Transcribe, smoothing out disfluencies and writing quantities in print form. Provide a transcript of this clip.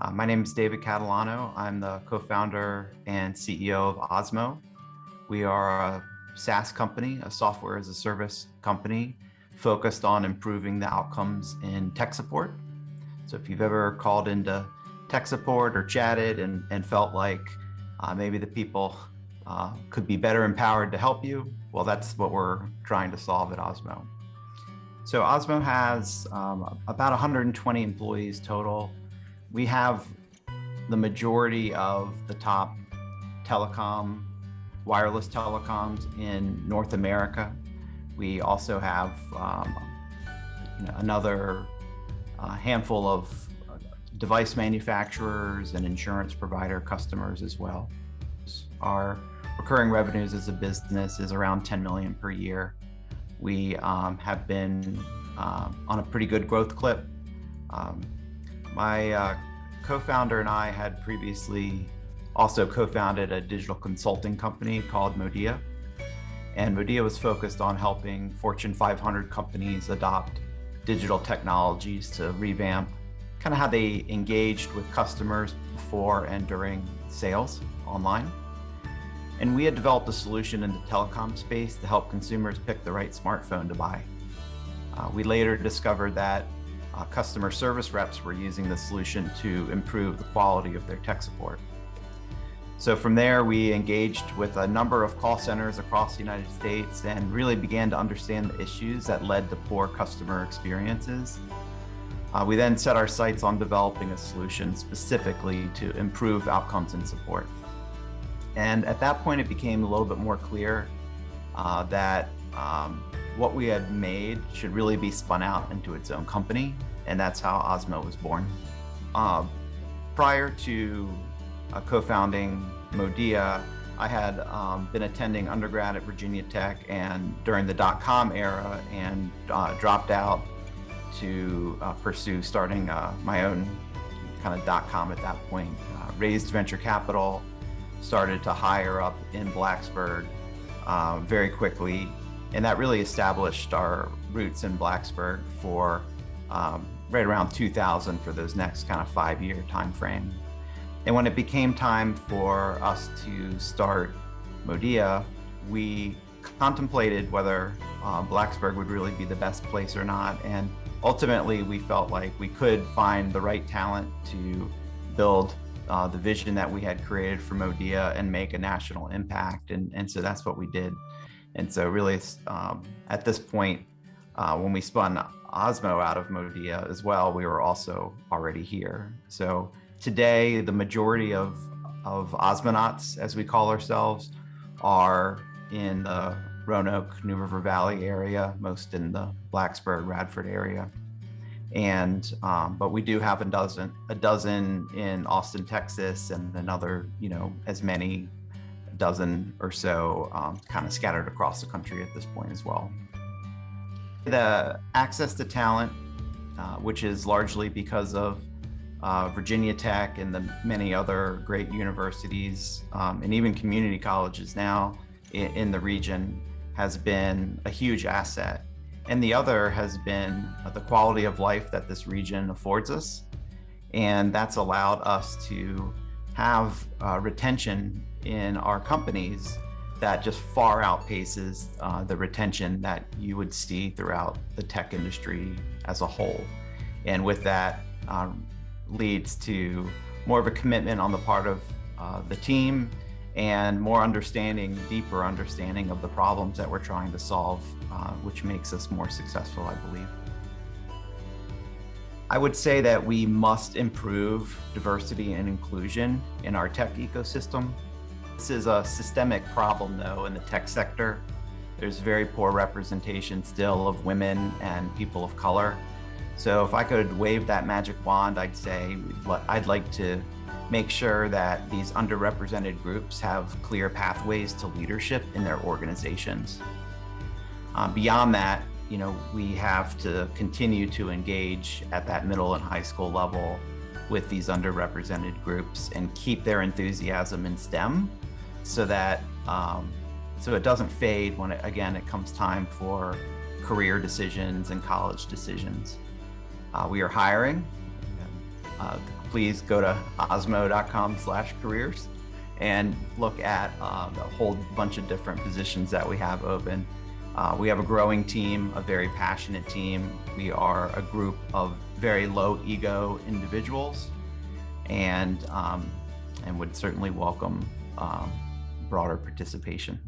My name is David Catalano. I'm the co-founder and CEO of Osmo. We are a SaaS company, a software as a service company focused on improving the outcomes in tech support. So if you've ever called into tech support or chatted and felt like maybe the people could be better empowered to help you, well, that's what we're trying to solve at Osmo. So Osmo has about 120 employees total. We have the majority of the top wireless telecoms in North America. We also have another handful of device manufacturers and insurance provider customers as well. Our recurring revenues as a business is around 10 million per year. We have been on a pretty good growth clip. My co-founder and I had previously also co-founded a digital consulting company called Modia. And Modia was focused on helping Fortune 500 companies adopt digital technologies to revamp kind of how they engaged with customers before and during sales online. And we had developed a solution in the telecom space to help consumers pick the right smartphone to buy. We later discovered that customer service reps were using the solution to improve the quality of their tech support. So from there, we engaged with a number of call centers across the United States and really began to understand the issues that led to poor customer experiences. We then set our sights on developing a solution specifically to improve outcomes and support. And at that point, it became a little bit more clear that what we had made should really be spun out into its own company, and that's how Osmo was born. Prior to co-founding Modia, I had been attending undergrad at Virginia Tech and during the .com era and dropped out to pursue starting my own kind of .com at that point. Raised venture capital, started to hire up in Blacksburg very quickly. And that really established our roots in Blacksburg for right around 2000 for those next kind of 5-year time frame. And when it became time for us to start Modia, we contemplated whether Blacksburg would really be the best place or not. And ultimately, we felt like we could find the right talent to build the vision that we had created for Modia and make a national impact. And so that's what we did. And so really, at this point, when we spun Osmo out of Modia as well, we were also already here. So today, the majority of Osmonauts, as we call ourselves, are in the Roanoke, New River Valley area, most in the Blacksburg, Radford area. And but we do have a dozen in Austin, Texas, and another, as many dozen or so kind of scattered across the country at this point as well. The access to talent, which is largely because of Virginia Tech and the many other great universities and even community colleges now in the region, has been a huge asset. And the other has been the quality of life that this region affords us. And that's allowed us to have retention in our companies that just far outpaces the retention that you would see throughout the tech industry as a whole. And with that leads to more of a commitment on the part of the team and more deeper understanding of the problems that we're trying to solve, which makes us more successful, I believe. I would say that we must improve diversity and inclusion in our tech ecosystem. This is a systemic problem, though, in the tech sector. There's very poor representation still of women and people of color. So if I could wave that magic wand, I'd say I'd like to make sure that these underrepresented groups have clear pathways to leadership in their organizations. Beyond that, we have to continue to engage at that middle and high school level with these underrepresented groups and keep their enthusiasm in STEM so that so it doesn't fade when it comes time for career decisions and college decisions. We are hiring. please go to osmo.com/careers and look at a whole bunch of different positions that we have open. We have a growing team, a very passionate team. We are a group of very low ego individuals, and would certainly welcome broader participation.